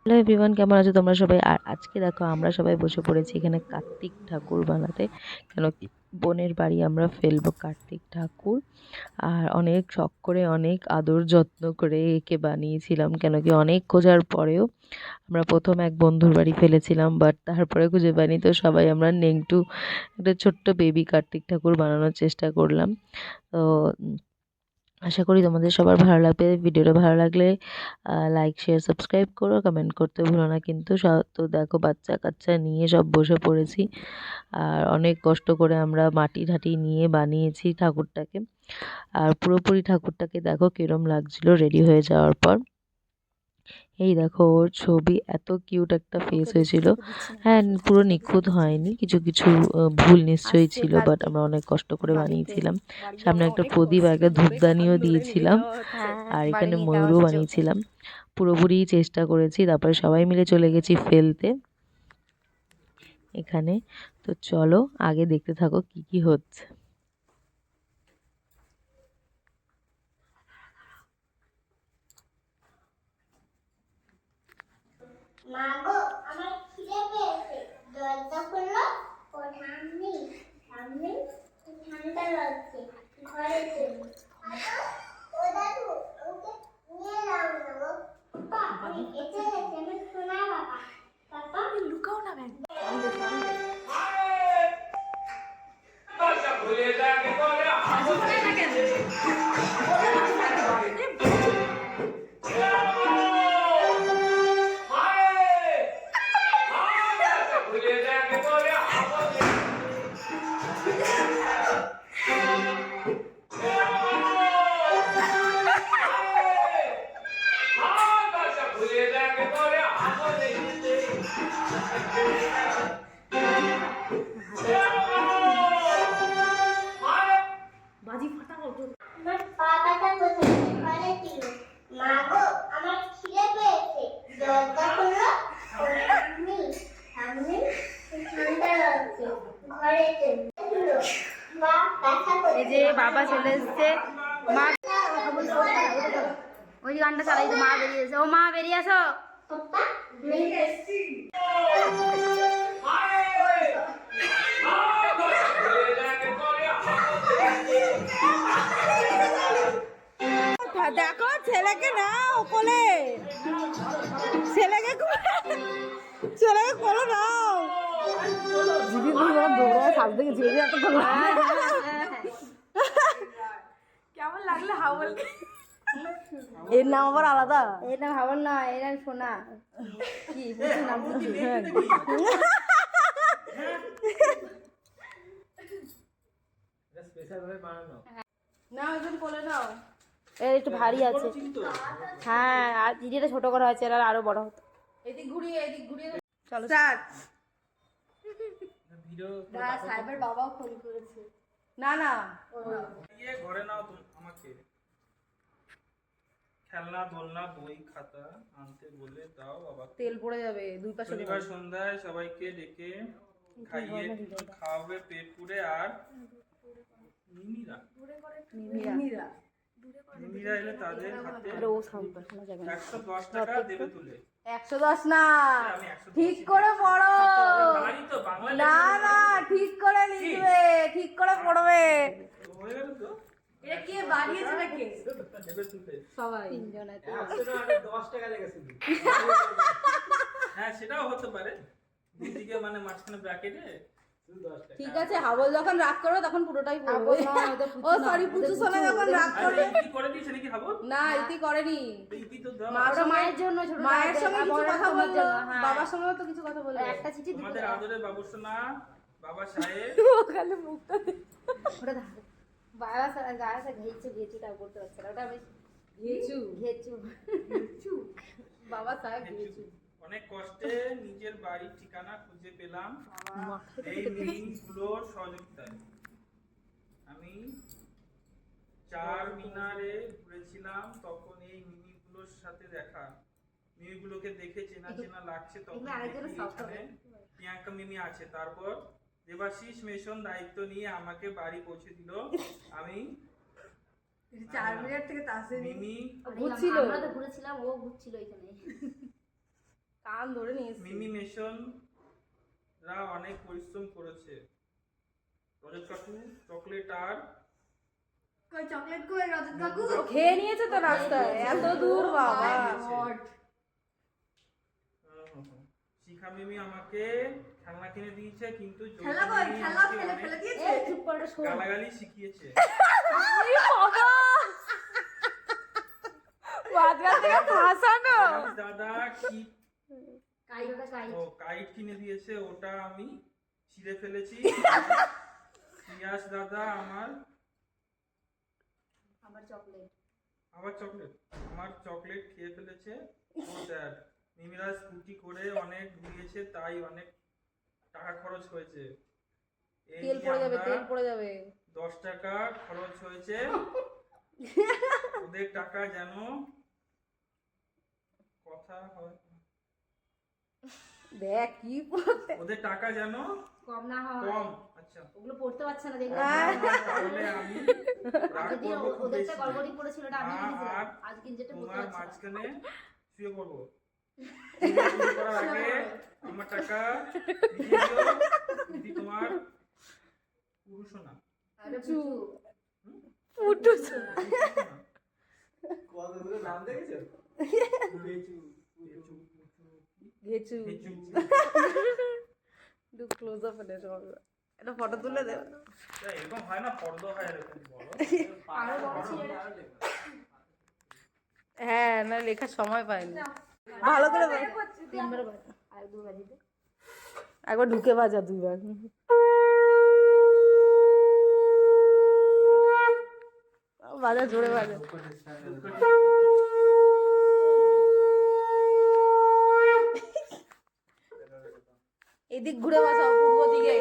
Hello everyone, কেমন আছো তোমরা সবাই? আর আজকে দেখো আমরা সবাই বসে পড়েছি এখানে কার্তিক ঠাকুর বানাতে। কেন কি বোনের বাড়ি আমরা ফেলবো কার্তিক ঠাকুর। আর অনেক শখ করে অনেক আদর যত্ন করে একে বানিয়েছিলাম, কেন কি অনেক খোঁজার পরেও আমরা প্রথম এক বন্ধুর বাড়ি ফেলেছিলাম, বাট তারপরে খুঁজে পাইনি। তো সবাই আমরা নেংটু একটা ছোট্ট বেবি কার্তিক ঠাকুর বানানোর চেষ্টা করলাম। তো আশা করি তোমাদের সবার ভালো লাগবে। ভিডিওটা ভালো লাগলে লাইক শেয়ার সাবস্ক্রাইব করো, কমেন্ট করতে ভুলো না কিন্তু। তো দেখো বাচ্চা কাচ্চা নিয়ে সব বসে পড়েছি। আর অনেক কষ্ট করে আমরা মাটি ঠাটি নিয়ে বানিয়েছি ঠাকুরটাকে। আর পুরোপুরি ঠাকুরটাকে দেখো কিরম লাগছিল রেডি হয়ে যাওয়ার পর। এই দেখো ওর ছবি, এত কিউট একটা ফেস হয়েছিল। হ্যাঁ, পুরো নিখুঁত হয়নি, কিছু কিছু ভুল নিশ্চয়ই ছিল, বাট আমরা অনেক কষ্ট করে বানিয়েছিলাম। সামনে একটা প্রদীপ আর একটা ধূপদানিও দিয়েছিলাম। আর এখানে ময়ূরও বানিয়েছিলাম। পুরোপুরি চেষ্টা করেছি, তারপরে সবাই মিলে চলে গেছি ফেলতে এখানে। তো চলো আগে দেখতে থাকো কি কি হচ্ছে। মা গো, আমার খিদে পেয়েছে, দরজা খোলো। ও ঠাম্মি, ঠাম্মি, ঠান্ডা লাগছে, ঘরে চলো। ও দাদু, আমাকে নিয়ে যাও না গো। পাপা, আমি এসে গেছি, আমি সোনা বাবা। পাপা, লুকাও না ব্যাগ। ভুলে যাকে বলে হাসি না কেন? বাজি ফাটাও তো। আমার পাপাটা কোথায়? ঘরে ছিল। মা গো, আমার খিদে পেয়েছে, দরজা খোলো। ও ঠাম্মি, ঠাম্মি, ঠান্ডা লাগছে, ঘরে চলো। মা ব্যথা করছে। এই যে বাবা চলে এসছে। মা ওই গানটা চালাই তো, মা বেরিয়ে এসে। ও মা বেরিয়ে আসো। পাপা, আমি এসেছি। দেখো ছেলেকে নাও কোলে, ছেলেকে ছেলেকে কোলে নাও। দিদি দৌড়ায় সাজ থেকে ছেড়ে এত কেমন লাগলো হাওল? এর নাম আবার আলাদা। এর নাম হাওল না, এর নাম সোনা। কি বুঝি নাম বুঝি? নাও একজন কোলে নাও। এর একটু ভারী আছে। হ্যাঁ, আর দিদিটা ছোট করা হয়েছে, এর আরো বড় হতো। এদিক ঘুরিয়ে চলো স্টার্ট। সাহেবের বাবাও ফোন করেছে। না না ঘরে নাও আমাকে খেলনা দোলনা বই খাতা আনতে বলে দাও বাবা। তেল পড়ে যাবে দুই পাশে। শনিবার সন্ধ্যায় সবাইকে ডেকে খাইয়ে খাওয়াবে পেট পুড়ে। আর মিমিরা এলে তাদের হাতে 110 টাকা দেবে তুলে। 110 না, আমি 110 ঠিক করে পড়ো। জানি তো বাংলা না না, ঠিক করে লিখবে, ঠিক করে পড়বে। হয়ে গেল তো। এটা কে বাড়িয়েছে নাকি? দেবে তুলে সবাই। হ্যাঁ, সেটাও হতে পারে, দুদিকে মানে মাঝখানে ব্র্যাকেটে। ঠিক আছে, হাবল যখন রাগ করবে তখন পুরোটাই পড়বে। ও সরি, পুচু সোনা যখন রাগ করবে। কি করে দিয়েছে নাকি হাবো? না, ইতি করেনি। ইতি তো দাও। মায়ের জন্য, ছোট মায়ের সঙ্গে কিছু কথা বললো, হ্যাঁ। বাবার সঙ্গে তো কিছু কথা বললো। একটা চিঠি দিতে আমাদের আদরের বাবুসোনা বাবা সাহেব। খালি মুখটা ওটা ধর। বাবা গায়ে ঘেঁচু ঘেঁচুটা করতে পারছে না, ওটা বেশ ঘেচু ঘেঁচু। বাবা সাহেব ঘেচু। অনেক কষ্টে নিজের বাড়ির ঠিকানা খুঁজে পেলাম এই মিনিগুলোর সহযোগিতায়। আমি চার মিনারে ঘুরেছিলাম, তখন এই মিনিগুলোর সাথে দেখা। মিমিগুলোকে দেখে চেনা চেনা লাগছে, তখন এখানে প্রিয়াঙ্কা মিমি আছে। তারপর দেবাশিস মেশন দায়িত্ব নিয়ে আমাকে বাড়ি পৌঁছে দিল। আমি 4 মিনিট থেকে তাসে মিমি ঘুরছিল, আমরা তো ঘুরেছিলাম, ও ঘুরছিল এখানে। কান ধরে নিয়েছি। মিমি মেশনরা অনেক পরিশ্রম করেছে। রজত কাকু চকলেট আর কই চকলেট কই রজত কাকু? ও খেয়ে নিয়েছে তো রাস্তায়, এত দূর বাবা। শিখা মিমি আমাকে খেলনা কিনে দিয়েছে, কিন্তু খেলা কই? খেলা ফেলে ফেলে দিয়েছে। চুপ করে শোন। গালাগালি শিখিয়েছে। মাঝখান থেকে ফাঁসানো। দাদা কি কাইট কিনে দিয়েছে, ওটা আমি ছিঁড়ে ফেলেছি। পিয়াস দাদা আমার চকলেট খেয়ে ফেলেছে। ও স্যার মিমিরা স্কুটি করে অনেক ঘুরিয়েছে, তাই অনেক টাকা খরচ হয়েছে। এই তেল যে পড়ে যাবে, আমরা তেল পড়ে যাবে। 10 টাকা খরচ হয়েছে। ওদের টাকা যেন কথা হয়, দেখ কি পড়তে। ওদের টাকা যেন কম না হয়। কম। আচ্ছা ওগুলো পড়তে পারছে না দেখবে। তাহলে আমি রাগ যদি করবো খুব ওদেরটা বেশি। গড়বড়ি পড়েছিল ওটা আমি মা কিনেছিলাম। আর আজকে যেটা পড়তে তোমার পারছে না। মাঝখানে শুয়ে পড়বো। শুরু করার আগে আমার টাকা দিয়ে দিও, দিদি তোমার পুরুষ না। আরে পুচু। ঘেচু একটু ক্লোজ আপ এনে একটা ফটো তুলে দে। এরকম হয় না, পর্দা হয় এরকম বলো। আরো বড় ছিল এটা। হ্যাঁ, না লেখার সময় পাইনি। ভালো করে বল। তিনবার বাজে। আর দুবার বাজে দে। একবার ঢুকে বাজা দুইবার। বাজা জোরে বাজা। এদিক ঘুরে বাজাও, পূর্ব দিকে।